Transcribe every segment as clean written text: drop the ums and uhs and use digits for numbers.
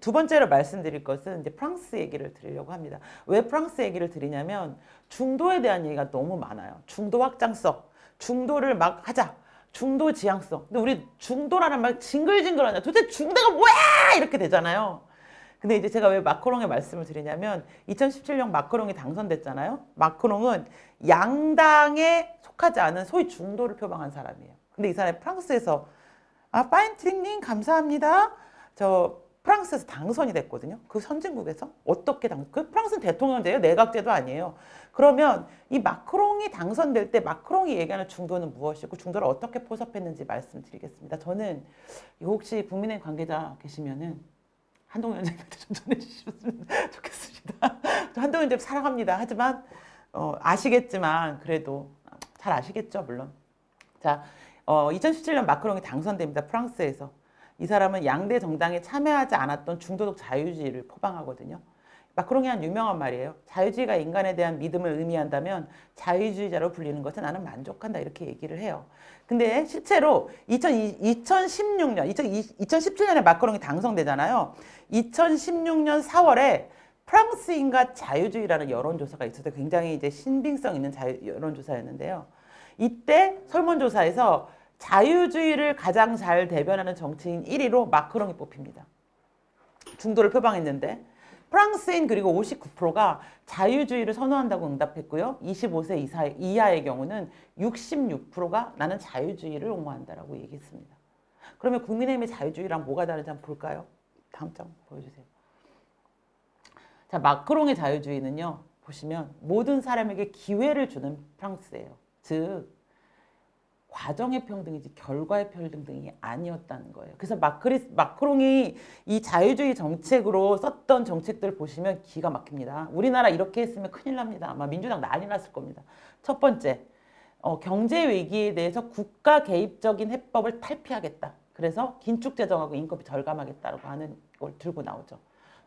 두 번째로 말씀드릴 것은 이제 프랑스 얘기를 드리려고 합니다. 왜 프랑스 얘기를 드리냐면 중도에 대한 얘기가 너무 많아요. 중도 확장성, 중도를 막 하자. 중도 지향성. 근데 우리 중도라는 말 징글징글하냐. 도대체 중도가 뭐야! 이렇게 되잖아요. 근데 이제 제가 왜 마크롱의 말씀을 드리냐면 2017년 마크롱이 당선됐잖아요. 마크롱은 양당에 속하지 않은 소위 중도를 표방한 사람이에요. 근데 이 사람이 프랑스에서 파인트링님 감사합니다. 저 프랑스에서 당선이 됐거든요. 그 선진국에서 어떻게 그 프랑스는 대통령제예요. 내각제도 아니에요. 그러면 이 마크롱이 당선될 때 마크롱이 얘기하는 중도는 무엇이고 중도를 어떻게 포섭했는지 말씀드리겠습니다. 저는 이거 혹시 국민의힘 관계자 계시면은 한동훈 원장님한테 좀 전해주셨으면 좋겠습니다. 저 한동훈 원장님 사랑합니다. 하지만 아시겠지만 그래도 잘 아시겠죠 물론. 자, 2017년 마크롱이 당선됩니다. 프랑스에서. 이 사람은 양대 정당에 참여하지 않았던 중도적 자유주의를 포방하거든요. 마크롱이 한 유명한 말이에요. 자유주의가 인간에 대한 믿음을 의미한다면 자유주의자로 불리는 것에 나는 만족한다. 이렇게 얘기를 해요. 근데 실제로 2017년에 마크롱이 당선되잖아요. 2016년 4월에 프랑스인과 자유주의라는 여론조사가 있어서 굉장히 이제 신빙성 있는 여론조사였는데요. 이때 설문조사에서 자유주의를 가장 잘 대변하는 정치인 1위로 마크롱이 뽑힙니다. 중도를 표방했는데 프랑스인 그리고 59%가 자유주의를 선호한다고 응답했고요. 25세 이하의 경우는 66%가 나는 자유주의를 옹호한다라고 얘기했습니다. 그러면 국민의힘의 자유주의랑 뭐가 다른지 한번 볼까요? 다음 장 보여주세요. 자, 마크롱의 자유주의는요. 보시면 모든 사람에게 기회를 주는 프랑스예요. 즉 과정의 평등이지 결과의 평등이 아니었다는 거예요. 그래서 마크롱이 이 자유주의 정책으로 썼던 정책들을 보시면 기가 막힙니다. 우리나라 이렇게 했으면 큰일 납니다. 아마 민주당 난리 났을 겁니다. 첫 번째, 경제 위기에 대해서 국가 개입적인 해법을 탈피하겠다. 그래서 긴축 재정하고 인건비 절감하겠다고 하는 걸 들고 나오죠.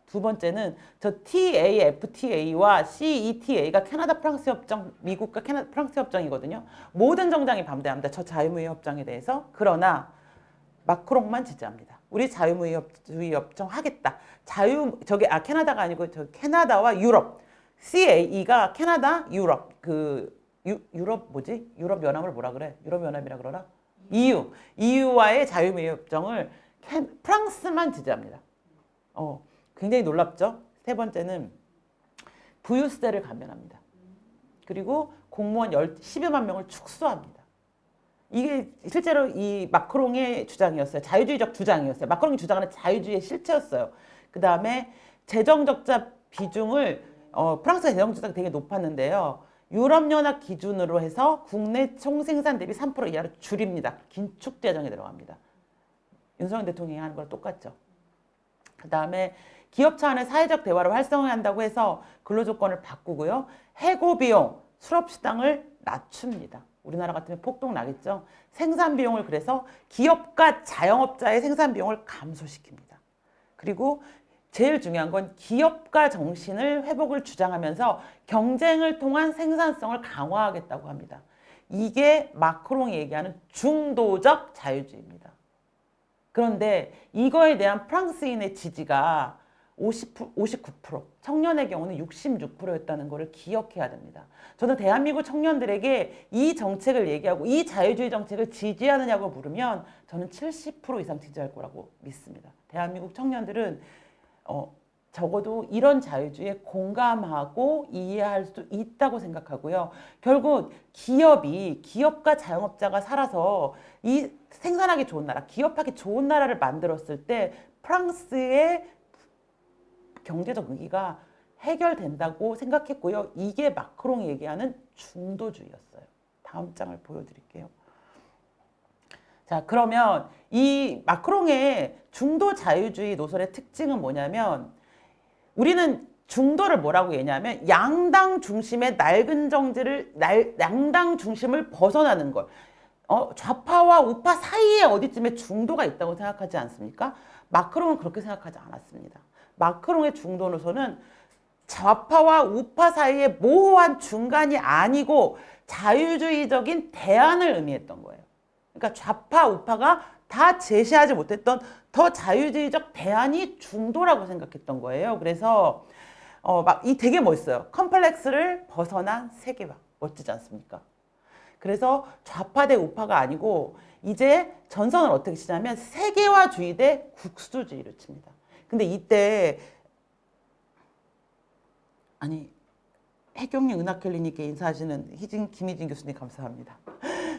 두 번째는 저 TAFTA와 CETA가 캐나다 프랑스 협정, 미국과 캐나다 프랑스 협정이거든요. 모든 정당이 반대합니다. 저 자유무역 협정에 대해서. 그러나 마크롱만 지지합니다. 우리 자유무역 협정 하겠다. 캐나다가 아니고 저 캐나다와 유럽. CAE가 캐나다, 유럽. 유럽 뭐지? 유럽 연합을 뭐라 그래? 유럽 연합이라 그러나? EU와의 자유무역 협정을 프랑스만 지지합니다. 굉장히 놀랍죠? 세 번째는 부유세를 감면합니다. 그리고 공무원 12만 명을 축소합니다. 이게 실제로 이 마크롱의 주장이었어요. 자유주의적 주장이었어요. 마크롱이 주장하는 자유주의의 실체였어요. 그 다음에 재정적자 비중을 프랑스가 재정적자가 되게 높았는데요. 유럽연합 기준으로 해서 국내 총생산 대비 3% 이하로 줄입니다. 긴축 재정에 들어갑니다. 윤석열 대통령이 하는 거랑 똑같죠. 그 다음에 기업 차원의 사회적 대화를 활성화한다고 해서 근로조건을 바꾸고요. 해고비용, 수업시당을 낮춥니다. 우리나라 같으면 폭동 나겠죠. 생산비용을 그래서 기업과 자영업자의 생산비용을 감소시킵니다. 그리고 제일 중요한 건 기업가 정신을 회복을 주장하면서 경쟁을 통한 생산성을 강화하겠다고 합니다. 이게 마크롱이 얘기하는 중도적 자유주의입니다. 그런데 이거에 대한 프랑스인의 지지가 59%, 청년의 경우는 66%였다는 것을 기억해야 됩니다. 저는 대한민국 청년들에게 이 정책을 얘기하고 이 자유주의 정책을 지지하느냐고 물으면 저는 70% 이상 지지할 거라고 믿습니다. 대한민국 청년들은 적어도 이런 자유주의에 공감하고 이해할 수 있다고 생각하고요. 결국 기업과 자영업자가 살아서 이 생산하기 좋은 나라, 기업하기 좋은 나라를 만들었을 때 프랑스의 경제적 위기가 해결된다고 생각했고요. 이게 마크롱이 얘기하는 중도주의였어요. 다음 장을 보여드릴게요. 자, 그러면 이 마크롱의 중도 자유주의 노선의 특징은 뭐냐면 우리는 중도를 뭐라고 얘기하냐면 양당 중심의 낡은 정치를 양당 중심을 벗어나는 걸 좌파와 우파 사이에 어디쯤에 중도가 있다고 생각하지 않습니까? 마크롱은 그렇게 생각하지 않았습니다. 마크롱의 중도 노선은 좌파와 우파 사이의 모호한 중간이 아니고 자유주의적인 대안을 의미했던 거예요. 그러니까 좌파, 우파가 다 제시하지 못했던 더 자유주의적 대안이 중도라고 생각했던 거예요. 그래서 막 이 되게 멋있어요. 컴플렉스를 벗어난 세계화. 멋지지 않습니까? 그래서 좌파 대 우파가 아니고 이제 전선을 어떻게 치냐면 세계화주의 대 국수주의를 칩니다. 근데 이때 아니 해경영 은하클리닉에 인사하시는 김희진 교수님 감사합니다.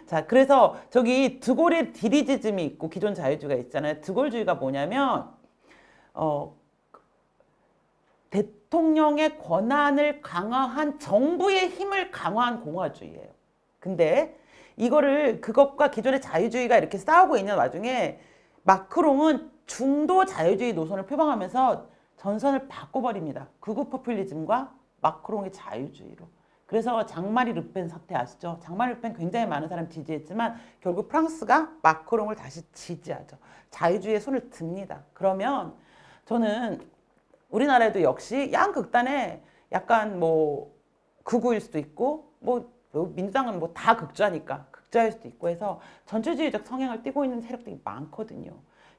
자, 그래서 저기 드골의 디리지즘이 있고 기존 자유주의가 있잖아요. 드골주의가 뭐냐면 대통령의 권한을 강화한 정부의 힘을 강화한 공화주의예요. 근데 이거를 그것과 기존의 자유주의가 이렇게 싸우고 있는 와중에 마크롱은 중도 자유주의 노선을 표방하면서 전선을 바꿔버립니다. 극우 포퓰리즘과 마크롱의 자유주의로. 그래서 장마리 르펜 사태 아시죠? 장마리 르펜 굉장히 많은 사람 지지했지만 결국 프랑스가 마크롱을 다시 지지하죠. 자유주의에 손을 듭니다. 그러면 저는 우리나라에도 역시 양극단에 약간 뭐 극우일 수도 있고 뭐 민주당은 뭐 다 극좌니까 극좌일 수도 있고 해서 전체주의적 성향을 띠고 있는 세력들이 많거든요.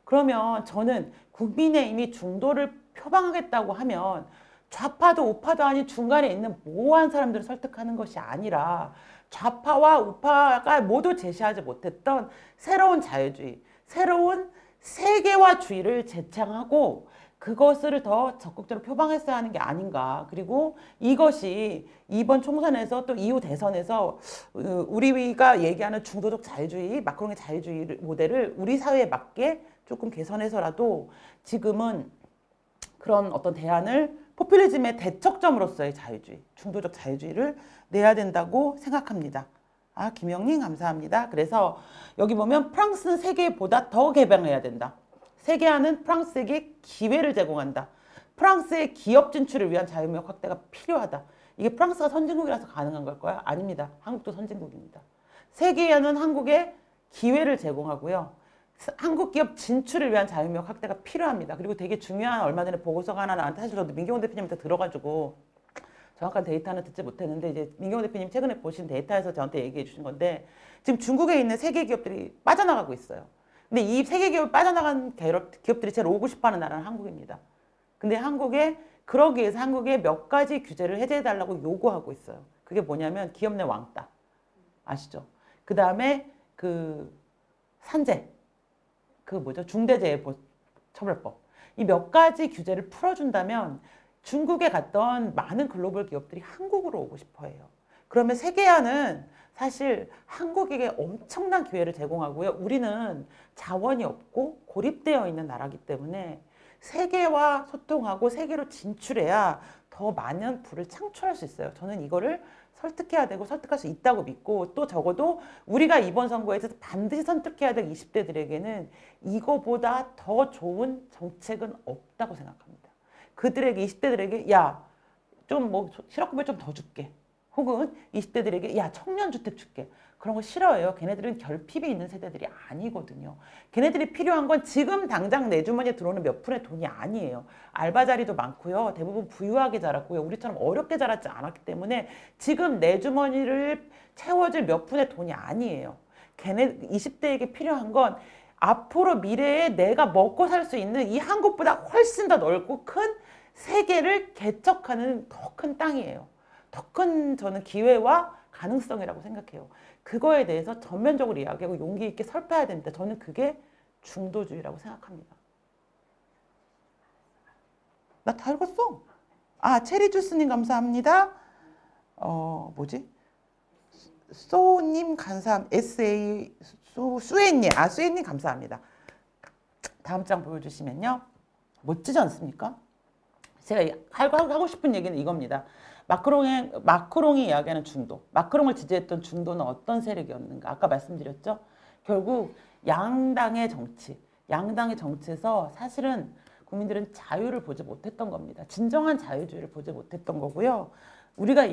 그러면 저는 국민의힘이 중도를 표방하겠다고 하면 좌파도 우파도 아닌 중간에 있는 모호한 사람들을 설득하는 것이 아니라 좌파와 우파가 모두 제시하지 못했던 새로운 자유주의, 새로운 세계화주의를 제창하고 그것을 더 적극적으로 표방했어야 하는 게 아닌가. 그리고 이것이 이번 총선에서 또 이후 대선에서 우리가 얘기하는 중도적 자유주의, 마크롱의 자유주의 모델을 우리 사회에 맞게 조금 개선해서라도 지금은 그런 어떤 대안을 포퓰리즘의 대척점으로서의 자유주의, 중도적 자유주의를 내야 된다고 생각합니다. 아, 김영님 감사합니다. 그래서 여기 보면 프랑스는 세계보다 더 개방해야 된다. 세계화는 프랑스에게 기회를 제공한다. 프랑스의 기업 진출을 위한 자유무역 확대가 필요하다. 이게 프랑스가 선진국이라서 가능한 걸까요? 아닙니다. 한국도 선진국입니다. 세계화는 한국에 기회를 제공하고요. 한국 기업 진출을 위한 자유무역 확대가 필요합니다. 그리고 되게 중요한 얼마 전에 보고서가 하나 나왔는데 사실 저도 민경훈 대표님한테 들어가지고 정확한 데이터는 듣지 못했는데 이제 민경훈 대표님 최근에 보신 데이터에서 저한테 얘기해 주신 건데 지금 중국에 있는 세계 기업들이 빠져나가고 있어요. 근데 이 세계 기업 빠져나간 기업들이 제일 오고 싶어하는 나라는 한국입니다. 근데 그러기 위해서 한국에 몇 가지 규제를 해제해달라고 요구하고 있어요. 그게 뭐냐면 기업 내 왕따 아시죠? 그 다음에 산재, 중대재해처벌법 이 몇 가지 규제를 풀어준다면 중국에 갔던 많은 글로벌 기업들이 한국으로 오고 싶어해요. 그러면 세계화는 사실 한국에게 엄청난 기회를 제공하고요. 우리는 자원이 없고 고립되어 있는 나라이기 때문에 세계와 소통하고 세계로 진출해야 더 많은 부를 창출할 수 있어요. 저는 이거를 설득해야 되고 설득할 수 있다고 믿고 또 적어도 우리가 이번 선거에서 반드시 선택해야 될 20대들에게는 이거보다 더 좋은 정책은 없다고 생각합니다. 그들에게 20대들에게 야, 좀 뭐 실업급여 좀 더 줄게. 혹은 20대들에게 야 청년주택 줄게. 그런 거 싫어해요. 걔네들은 결핍이 있는 세대들이 아니거든요. 걔네들이 필요한 건 지금 당장 내 주머니에 들어오는 몇 푼의 돈이 아니에요. 알바 자리도 많고요. 대부분 부유하게 자랐고요. 우리처럼 어렵게 자랐지 않았기 때문에 지금 내 주머니를 채워줄 몇 푼의 돈이 아니에요. 걔네 20대에게 필요한 건 앞으로 미래에 내가 먹고 살 수 있는 이 한국보다 훨씬 더 넓고 큰 세계를 개척하는 더 큰 땅이에요. 더 큰 저는 기회와 가능성이라고 생각해요. 그거에 대해서 전면적으로 이야기하고 용기 있게 설파해야 됩니다. 저는 그게 중도주의라고 생각합니다. 나 다 읽었어. 아, 체리주스님 감사합니다. 소님 SA 수혜님. 수혜님 감사합니다. 다음 장 보여주시면요. 멋지지 않습니까? 제가 하고 싶은 얘기는 이겁니다. 마크롱이 이야기하는 중도. 마크롱을 지지했던 중도는 어떤 세력이었는가? 아까 말씀드렸죠? 결국 양당의 정치에서 사실은 국민들은 자유를 보지 못했던 겁니다. 진정한 자유주의를 보지 못했던 거고요. 우리가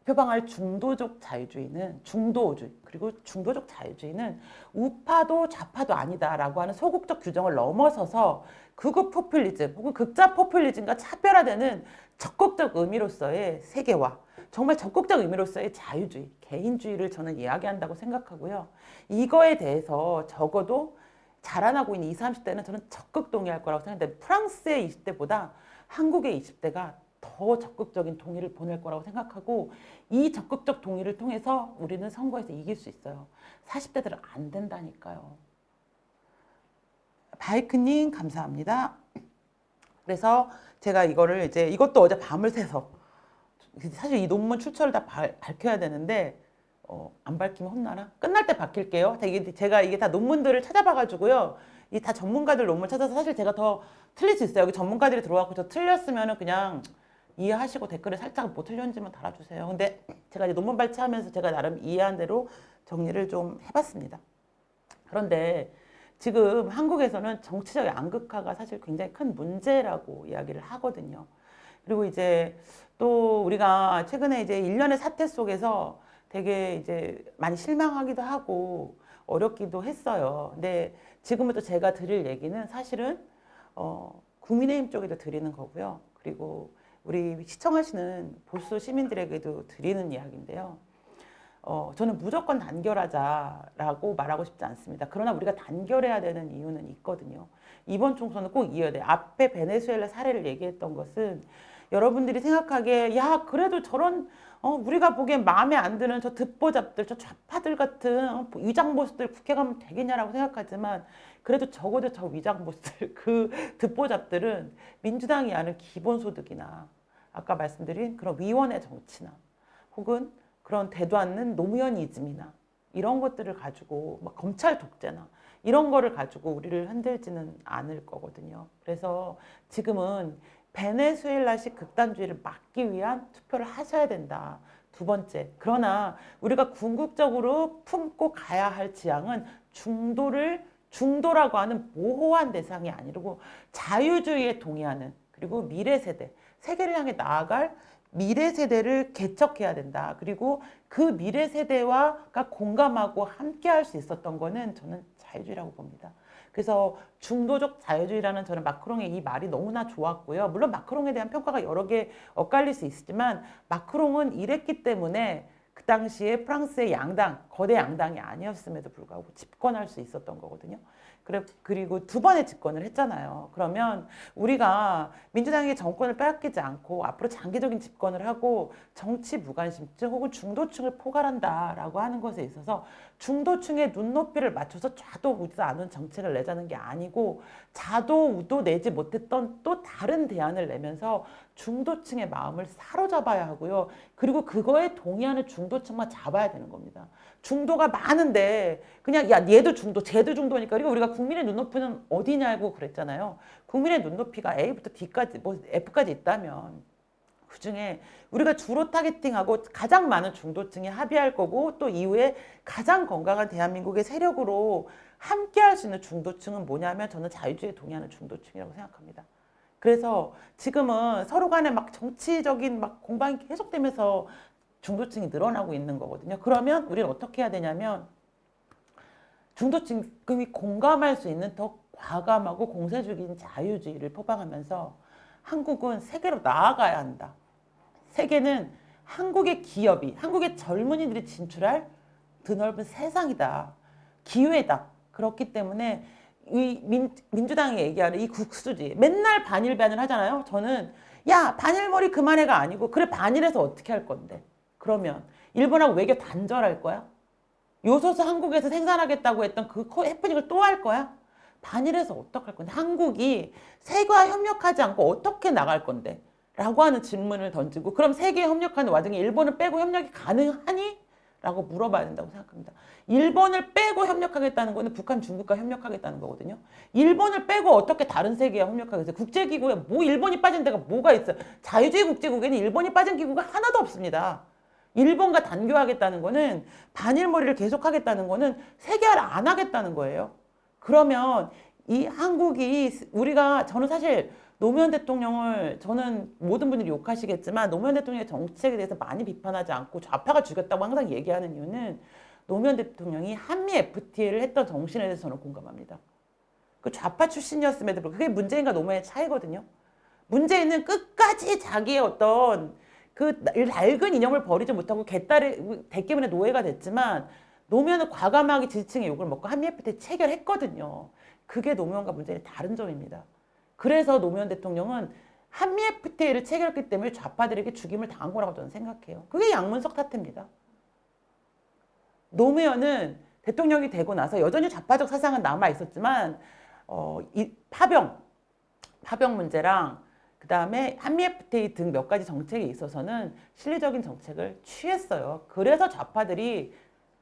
표방할 중도적 자유주의는 중도주의 그리고 중도적 자유주의는 우파도 좌파도 아니다라고 하는 소극적 규정을 넘어서서 극우 포퓰리즘 혹은 극자 포퓰리즘과 차별화되는 적극적 의미로서의 세계화, 정말 적극적 의미로서의 자유주의, 개인주의를 저는 이야기한다고 생각하고요. 이거에 대해서 적어도 자라나고 있는 20, 30대는 저는 적극 동의할 거라고 생각하는데 프랑스의 20대보다 한국의 20대가 더 적극적인 동의를 보낼 거라고 생각하고 이 적극적 동의를 통해서 우리는 선거에서 이길 수 있어요. 40대들은 안 된다니까요. 바이크님 감사합니다. 그래서 제가 이거를 이제 이것도 어제 밤을 새서 사실 이 논문 출처를 다 밝혀야 되는데 안 밝히면 혼나나? 끝날 때 밝힐게요. 제가 이게 다 논문들을 찾아봐가지고요. 이 다 전문가들 논문 찾아서 사실 제가 더 틀릴 수 있어요. 여기 전문가들이 들어와서 저 틀렸으면은 그냥 이해하시고 댓글에 살짝 뭐 틀렸는지만 달아주세요. 근데 제가 이제 논문 발췌하면서 제가 나름 이해한 대로 정리를 좀 해봤습니다. 그런데 지금 한국에서는 정치적 양극화가 사실 굉장히 큰 문제라고 이야기를 하거든요. 그리고 이제 또 우리가 최근에 이제 일련의 사태 속에서 되게 이제 많이 실망하기도 하고 어렵기도 했어요. 근데 지금부터 제가 드릴 얘기는 사실은 국민의힘 쪽에도 드리는 거고요. 그리고 우리 시청하시는 보수 시민들에게도 드리는 이야기인데요. 저는 무조건 단결하자라고 말하고 싶지 않습니다. 그러나 우리가 단결해야 되는 이유는 있거든요. 이번 총선은 꼭 이어야 돼요. 앞에 베네수엘라 사례를 얘기했던 것은 여러분들이 생각하기에 야 그래도 저런 우리가 보기엔 마음에 안 드는 저 듣보잡들 저 좌파들 같은 위장보수들 국회 가면 되겠냐라고 생각하지만 그래도 적어도 저 위장보수들 그 듣보잡들은 민주당이 하는 기본소득이나 아까 말씀드린 그런 위원회 정치나 혹은 그런 대도 않는 노무현이즘이나 이런 것들을 가지고 막 검찰 독재나 이런 거를 가지고 우리를 흔들지는 않을 거거든요. 그래서 지금은 베네수엘라식 극단주의를 막기 위한 투표를 하셔야 된다. 두 번째, 그러나 우리가 궁극적으로 품고 가야 할 지향은 중도라고 하는 모호한 대상이 아니고 자유주의에 동의하는 그리고 미래 세대, 세계를 향해 나아갈 미래 세대를 개척해야 된다. 그리고 그 미래 세대와가 공감하고 함께 할 수 있었던 거는 저는 자유주의라고 봅니다. 그래서 중도적 자유주의라는 저는 마크롱의 이 말이 너무나 좋았고요. 물론 마크롱에 대한 평가가 여러 개 엇갈릴 수 있지만 마크롱은 이랬기 때문에 그 당시에 프랑스의 양당, 거대 양당이 아니었음에도 불구하고 집권할 수 있었던 거거든요. 그리고 두 번의 집권을 했잖아요. 그러면 우리가 민주당에게 정권을 빼앗기지 않고 앞으로 장기적인 집권을 하고 정치 무관심증 혹은 중도층을 포괄한다라고 하는 것에 있어서 중도층의 눈높이를 맞춰서 좌도 우도 않은 정책을 내자는 게 아니고 좌도 우도 내지 못했던 또 다른 대안을 내면서 중도층의 마음을 사로잡아야 하고요. 그리고 그거에 동의하는 중도층만 잡아야 되는 겁니다. 중도가 많은데 그냥 야 얘도 중도 쟤도 중도니까 그리고 우리가 국민의 눈높이는 어디냐고 그랬잖아요. 국민의 눈높이가 A부터 D까지 뭐 F까지 있다면 그중에 우리가 주로 타겟팅하고 가장 많은 중도층이 합의할 거고 또 이후에 가장 건강한 대한민국의 세력으로 함께할 수 있는 중도층은 뭐냐면 저는 자유주의에 동의하는 중도층이라고 생각합니다. 그래서 지금은 서로 간에 막 정치적인 막 공방이 계속되면서 중도층이 늘어나고 있는 거거든요. 그러면 우리는 어떻게 해야 되냐면 중도층이 공감할 수 있는 더 과감하고 공세적인 자유주의를 표방하면서 한국은 세계로 나아가야 한다. 세계는 한국의 기업이, 한국의 젊은이들이 진출할 드넓은 세상이다. 기회다. 그렇기 때문에 이 민주당이 얘기하는 이 국수주의 맨날 반일반을 하잖아요. 저는 야 반일머리 그만해가 아니고 그래 반일해서 어떻게 할 건데. 그러면 일본하고 외교 단절할 거야? 요소수 한국에서 생산하겠다고 했던 그 해프닝을 또 할 거야? 반일해서 어떡할 건데? 한국이 세계와 협력하지 않고 어떻게 나갈 건데? 라고 하는 질문을 던지고 그럼 세계에 협력하는 와중에 일본을 빼고 협력이 가능하니? 라고 물어봐야 된다고 생각합니다. 일본을 빼고 협력하겠다는 거는 북한, 중국과 협력하겠다는 거거든요. 일본을 빼고 어떻게 다른 세계와 협력하겠어요? 국제기구에 뭐 일본이 빠진 데가 뭐가 있어요? 자유주의 국제국에는 일본이 빠진 기구가 하나도 없습니다. 일본과 단교하겠다는 거는 반일머리를 계속하겠다는 거는 세계화를 안 하겠다는 거예요. 그러면 이 한국이 저는 사실 노무현 대통령을 저는 모든 분들이 욕하시겠지만 노무현 대통령의 정책에 대해서 많이 비판하지 않고 좌파가 죽였다고 항상 얘기하는 이유는 노무현 대통령이 한미 FTA를 했던 정신에 대해서 저는 공감합니다. 그 좌파 출신이었음에도 불구하고 그게 문재인과 노무현의 차이거든요. 문재인은 끝까지 자기의 어떤 그 낡은 이념을 버리지 못하고 대깨문의 노예가 됐지만 노무현은 과감하게 지지층의 욕을 먹고 한미 FTA 체결했거든요. 그게 노무현과 문재인의 다른 점입니다. 그래서 노무현 대통령은 한미 FTA를 체결했기 때문에 좌파들에게 죽임을 당한 거라고 저는 생각해요. 그게 양문석 사태입니다. 노무현은 대통령이 되고 나서 여전히 좌파적 사상은 남아 있었지만 이 파병 문제랑 그 다음에 한미 FTA 등 몇 가지 정책에 있어서는 실리적인 정책을 취했어요. 그래서 좌파들이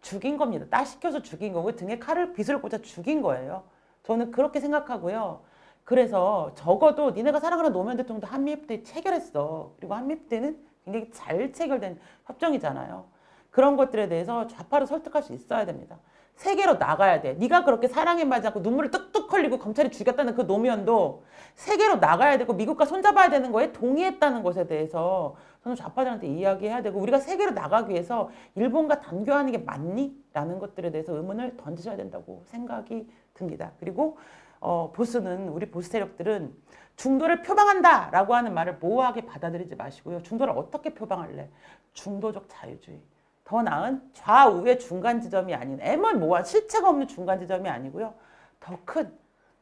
죽인 겁니다. 따시켜서 죽인 거고 등에 빗을 꽂아 죽인 거예요. 저는 그렇게 생각하고요. 그래서 적어도 니네가 사랑하는 노무현 대통령도 한미 FTA 체결했어. 그리고 한미 FTA는 굉장히 잘 체결된 협정이잖아요. 그런 것들에 대해서 좌파로 설득할 수 있어야 됩니다. 세계로 나가야 돼. 네가 그렇게 사랑에 맞지 않고 눈물을 뚝뚝 흘리고 검찰이 죽였다는 그 노무현도 세계로 나가야 되고 미국과 손잡아야 되는 거에 동의했다는 것에 대해서 저는 좌파들한테 이야기해야 되고 우리가 세계로 나가기 위해서 일본과 단교하는 게 맞니? 라는 것들에 대해서 의문을 던지셔야 된다고 생각이 듭니다. 그리고 우리 보수 세력들은 중도를 표방한다라고 하는 말을 모호하게 받아들이지 마시고요. 중도를 어떻게 표방할래? 중도적 자유주의. 더 나은 좌우의 중간 지점이 아닌 애멀모호한 실체가 없는 중간 지점이 아니고요. 더 큰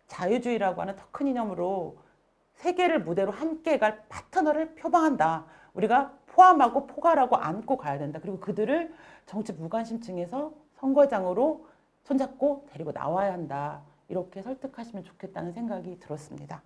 자유주의라고 하는 더 큰 이념으로 세계를 무대로 함께 갈 파트너를 표방한다. 우리가 포함하고 포괄하고 안고 가야 된다. 그리고 그들을 정치 무관심층에서 선거장으로 손잡고 데리고 나와야 한다. 이렇게 설득하시면 좋겠다는 생각이 들었습니다.